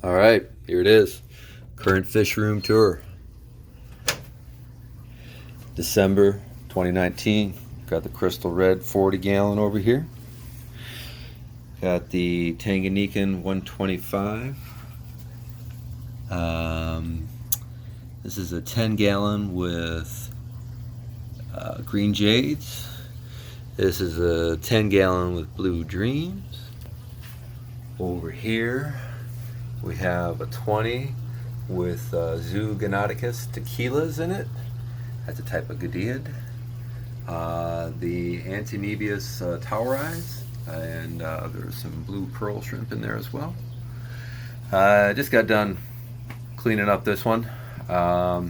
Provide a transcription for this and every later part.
All right, here it is. Current fish room tour. December 2019. Got the crystal red 40 gallon over here. Got the Tanganyikan 125. This is a 10 gallon with green jades. This is a 10 gallon with blue dreams. Over here we have a 20 with Zoo Ganoticus tequilas in it. That's a type of Gadiad. The Antinebius towerize, and there's some blue pearl shrimp in there as well. I just got done cleaning up this one, so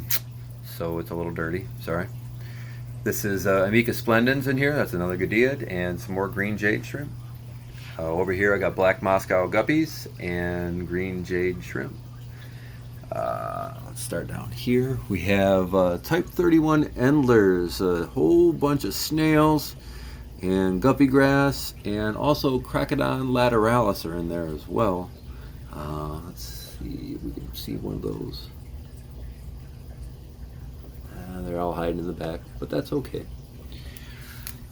it's a little dirty, sorry. This is Amica splendens in here, that's another Gadiad, and some more green jade shrimp. Over here I got black Moscow guppies and green jade shrimp. Let's start down here. We have type 31 endlers, a whole bunch of snails and guppy grass, and also Crocodon lateralis are in there as well. Let's see if we can see one of those. They're all hiding in the back, but that's okay.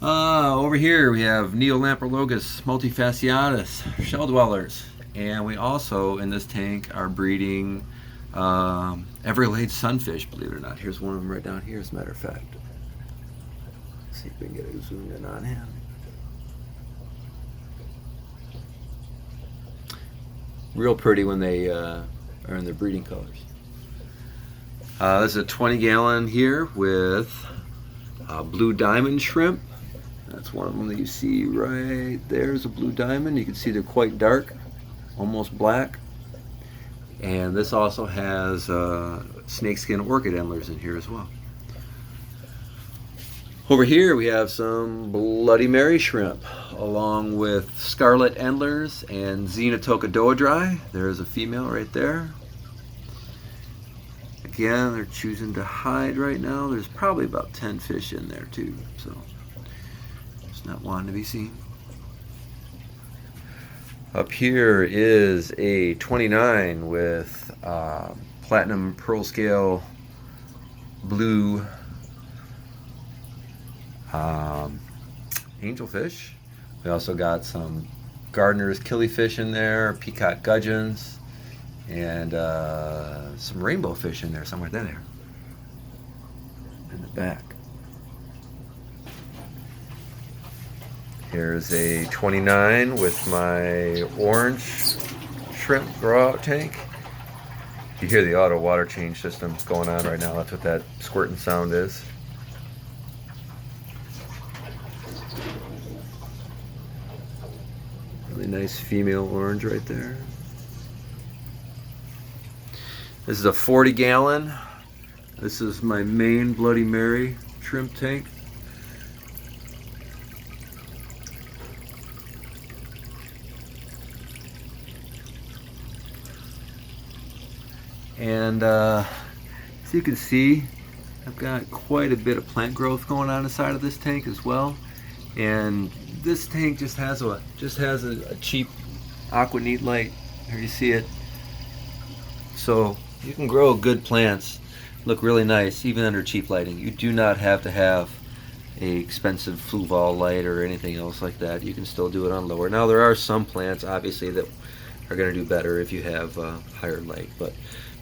Over here we have Neolamprologus multifasciatus, shell dwellers, and we also in this tank are breeding Everglades sunfish, believe it or not. Here's one of them right down here, as a matter of fact. Let's see if we can get a zoom in on him. Real pretty when they are in their breeding colors. This is a 20 gallon here with blue diamond shrimp. That's one of them that you see right there is a blue diamond. You can see they're quite dark, almost black. And this also has snakeskin orchid endlers in here as well. Over here we have some Bloody Mary shrimp along with scarlet endlers and Xenotoca doadri. There's a female right there. Again, they're choosing to hide right now. There's probably about 10 fish in there too, so it's not wanting to be seen. Up here is a 29 with platinum pearl scale blue angelfish. We also got some Gardner's killifish in there, peacock gudgeons, and some rainbow fish in there, somewhere there in the back. Here's a 29 with my orange shrimp grow out tank. You hear the auto water change system going on right now. That's what that squirting sound is. Really nice female orange right there. This is a 40 gallon. This is my main Bloody Mary shrimp tank. And as you can see, I've got quite a bit of plant growth going on inside of this tank as well. And this tank just has a cheap aqua neat light. Here you see it. So you can grow good plants, look really nice even under cheap lighting. You do not have to have a expensive Fluval light or anything else like that. You can still do it on lower. Now there are some plants obviously that are going to do better if you have higher light, but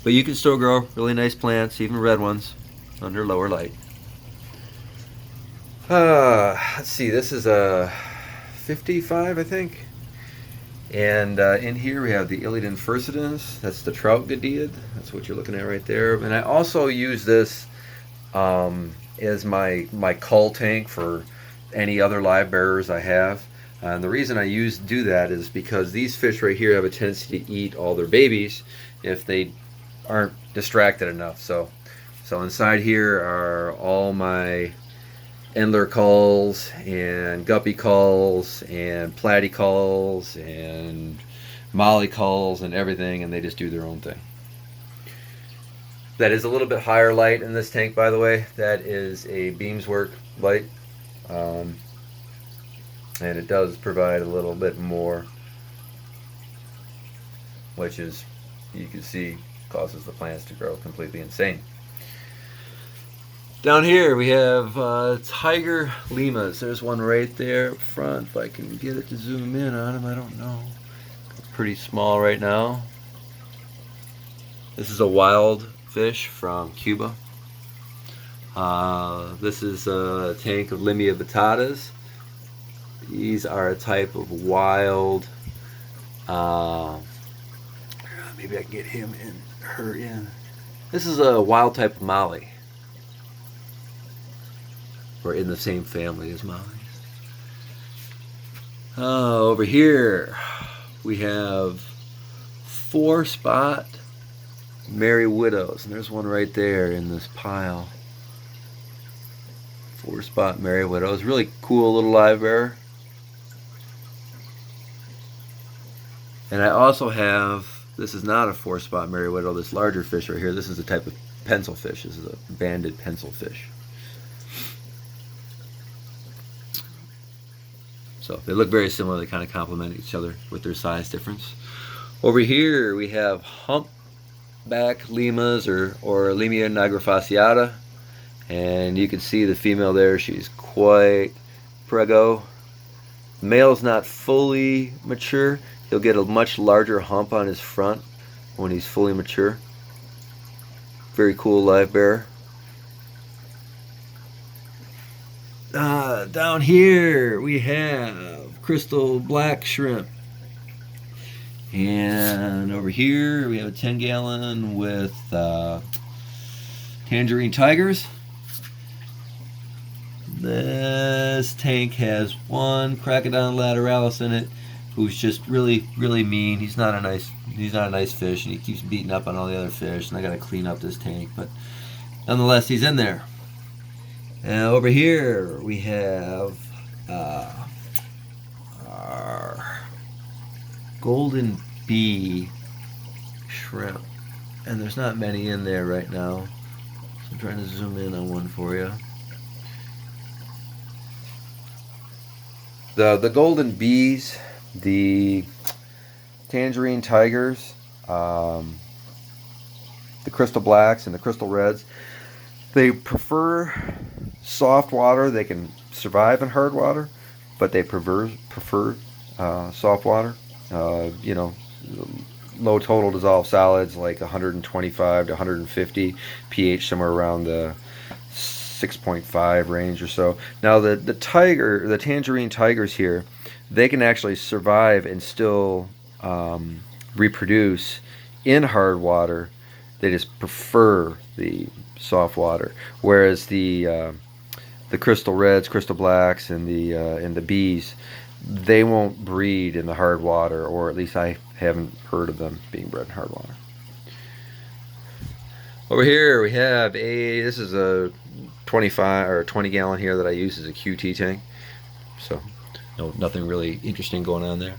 you can still grow really nice plants, even red ones, under lower light. Let's see, this is a 55, I think. And in here we have the Ilidan furcidens. That's the trout Gadiad. That's what you're looking at right there. And I also use this as my cull tank for any other live bearers I have. And the reason I do that is because these fish right here have a tendency to eat all their babies if they aren't distracted enough. So inside here are all my Endler culls and guppy culls and platy culls and molly culls and everything, and they just do their own thing. That is a little bit higher light in this tank, by the way. That is a Beamswork light, and it does provide a little bit more, which is you can see causes the plants to grow completely insane. Down here we have tiger limas. There's one right there up front. If I can get it to zoom in on him, I don't know. It's pretty small right now. This is a wild fish from Cuba. This is a tank of Limia vittatas. These are a type of wild, maybe I can get him and her in. This is a wild type of molly. We're in the same family as mollies. Over here we have 4-spot Merry Widows, and there's one right there in this pile. 4-spot Merry Widows, really cool little live bearer. And I also have, this is not a 4-spot Merry Widow, this larger fish right here. This is a type of pencil fish. This is a banded pencil fish. So they look very similar. They kind of complement each other with their size difference. Over here we have humpback limas or Limia nigrofasciata. And you can see the female there. She's quite prego. The male's not fully mature. He'll get a much larger hump on his front when he's fully mature. Very cool live bearer. Down here we have crystal black shrimp. And over here we have a 10-gallon with tangerine tigers. This tank has one Crocodon lateralis in it, who's just really mean. He's not a nice fish, and he keeps beating up on all the other fish, and I gotta clean up this tank, but nonetheless he's in there. And over here we have our golden bee shrimp, and there's not many in there right now, so I'm trying to zoom in on one for you. The golden bees, the tangerine tigers, the crystal blacks, and the crystal reds, they prefer soft water. They can survive in hard water, but they prefer soft water. You know, low total dissolved solids like 125 to 150 pH, somewhere around the 6.5 range or so. Now the tangerine tigers here, they can actually survive and still reproduce in hard water. They just prefer the soft water, whereas the crystal reds, crystal blacks, and the bees, they won't breed in the hard water, or at least I haven't heard of them being bred in hard water. Over here we have this is a 25 or 20 gallon here that I use as a QT tank, so nothing really interesting going on there.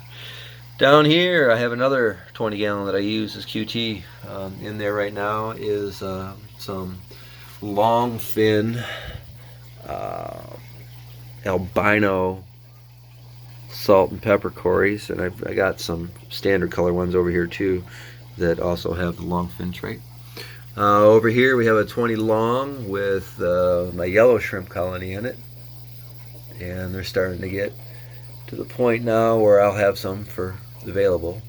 Down here I have another 20 gallon that I use as QT. In there right now is some long fin albino salt and pepper cories, and I got some standard color ones over here too that also have the long fin trait. Over here we have a 20 long with my yellow shrimp colony in it, and they're starting to get to the point now where I'll have some available.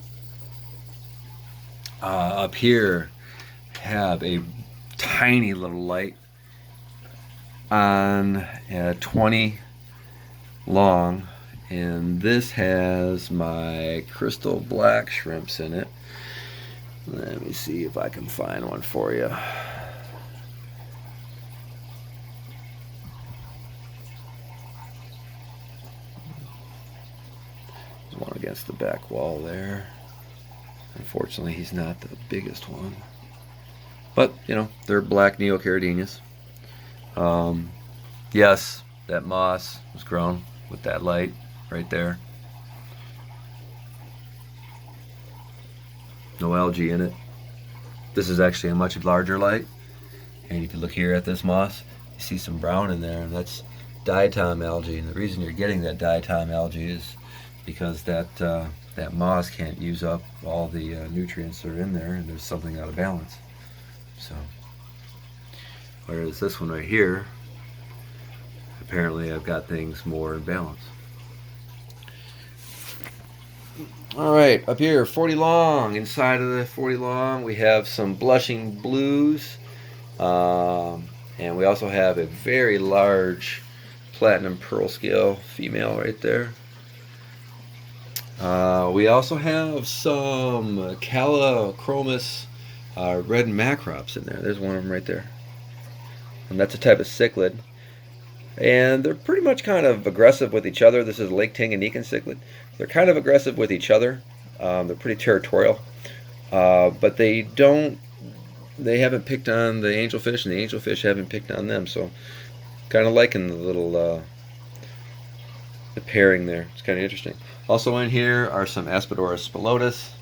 Up here have a tiny little light on 20 long, and this has my crystal black shrimps in it. Let me see if I can find one for you. There's one against the back wall there. Unfortunately, he's not the biggest one. But, they're black neocaridinias. Yes, that moss was grown with that light right there. No algae in it. This is actually a much larger light, and you can look here at this moss, you see some brown in there, and that's diatom algae. And the reason you're getting that diatom algae is because that that moss can't use up all the nutrients that are in there, and there's something out of balance. So, whereas this one right here, apparently I've got things more in balance. All right, up here, 40 long. Inside of the 40 long, we have some blushing blues, and we also have a very large platinum pearl scale female right there. We also have some Calochromis red macrops in there. There's one of them right there, and that's a type of cichlid. And they're pretty much kind of aggressive with each other. This is Lake Tanganyikan cichlid. They're kind of aggressive with each other. They're pretty territorial, but they haven't picked on the angelfish, and the angelfish haven't picked on them. So, kind of liking the little the pairing there. It's kind of interesting. Also in here are some Aspidoras spilotus.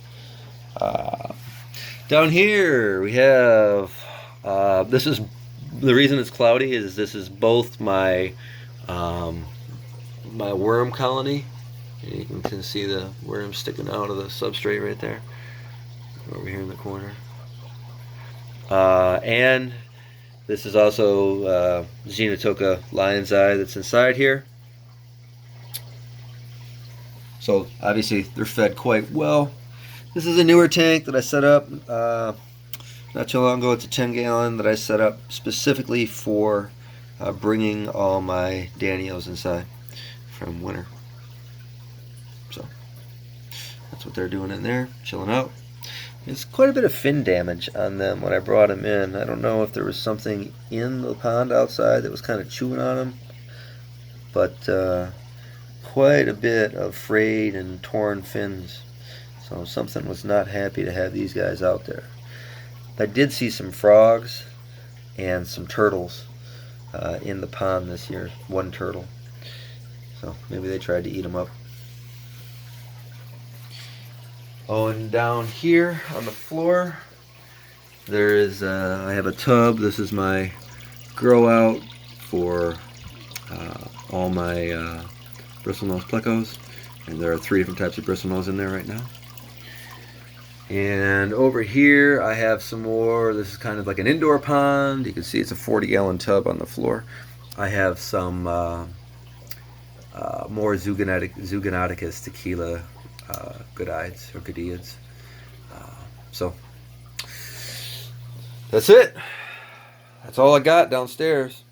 Down here we have this is the reason it's cloudy is this is both my my worm colony. You can see the worms sticking out of the substrate right there, over here in the corner. And this is also Xenotoca lion's eye that's inside here. So obviously they're fed quite well. This is a newer tank that I set up not too long ago. It's a 10-gallon that I set up specifically for bringing all my Danios inside from winter. So that's what they're doing in there, chilling out. There's quite a bit of fin damage on them when I brought them in. I don't know if there was something in the pond outside that was kind of chewing on them, but quite a bit of frayed and torn fins. So something was not happy to have these guys out there. I did see some frogs and some turtles in the pond this year. One turtle. So maybe they tried to eat them up. Oh, and down here on the floor, there is, I have a tub. This is my grow out for all my bristlenose plecos. And there are 3 different types of bristlenose in there right now. And over here I have some more. This is kind of like an indoor pond. You can see it's a 40-gallon tub on the floor. I have some more Zoogonoticus tequila goodides or goodiads. So that's it. That's all I got downstairs.